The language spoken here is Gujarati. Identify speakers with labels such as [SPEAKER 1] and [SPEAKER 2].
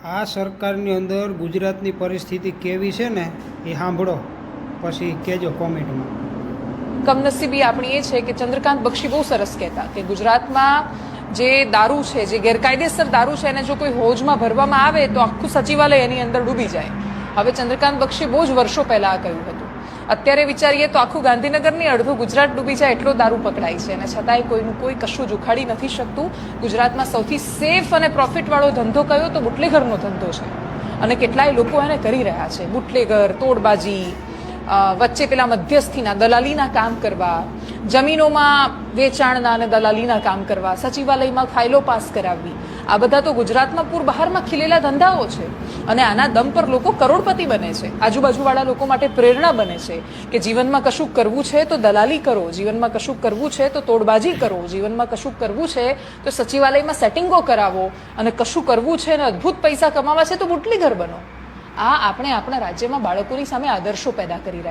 [SPEAKER 1] આ સરકારની અંદર ગુજરાતની પરિસ્થિતિ કેવી છે ને એ સાંભળો, પછી કહેજો કોમેન્ટમાં.
[SPEAKER 2] કમનસીબી આપણી એ છે કે ચંદ્રકાંત બક્ષી બહુ સરસ કહેતા કે ગુજરાતમાં જે દારૂ છે, જે ગેરકાયદેસર દારૂ છે, એને જો કોઈ હોજમાં ભરવામાં આવે તો આખું સચિવાલય એની અંદર ડૂબી જાય. હવે ચંદ્રકાંત બક્ષી બહુ જ વર્ષો પહેલા આ કહ્યું હતું. અત્યારે વિચારીએ તો આખું ગાંધીનગરની અડધું ગુજરાત ડૂબી જાય એટલો દારૂ પકડાય છે અને છતાંય કોઈનું કોઈ કશું જ ઉખાડી નથી શકતું. ગુજરાતમાં સૌથી સેફ અને પ્રોફિટવાળો ધંધો કયો તો બુટલેગરનો ધંધો છે અને કેટલાય લોકો એને કરી રહ્યા છે. બુટલેગર, તોડબાજી, વચ્ચે પેલા મધ્યસ્થીના દલાલીના કામ કરવા, જમીનોમાં વેચાણના અને દલાલીના કામ કરવા, સચિવાલયમાં ફાઇલો પાસ કરાવવી, આ બધા તો ગુજરાતમાં પૂર બહારમાં ખીલેલા ધંધાઓ છે અને આના દમ પર લોકો કરોડપતિ બને છે. આજુબાજુવાળા લોકો માટે પ્રેરણા બને છે કે જીવનમાં કશું કરવું છે તો દલાલી કરો, જીવનમાં કશું કરવું છે તો તોડબાજી કરો, જીવનમાં કશું કરવું છે તો સચિવાલયમાં સેટિંગો કરાવો અને કશું કરવું છે અને અદ્ભુત પૈસા કમાવા છે તો બુટલેગર બનો. આ આપણે આપણા રાજ્યમાં બાળકોની સામે આદર્શો પેદા કરી રહ્યા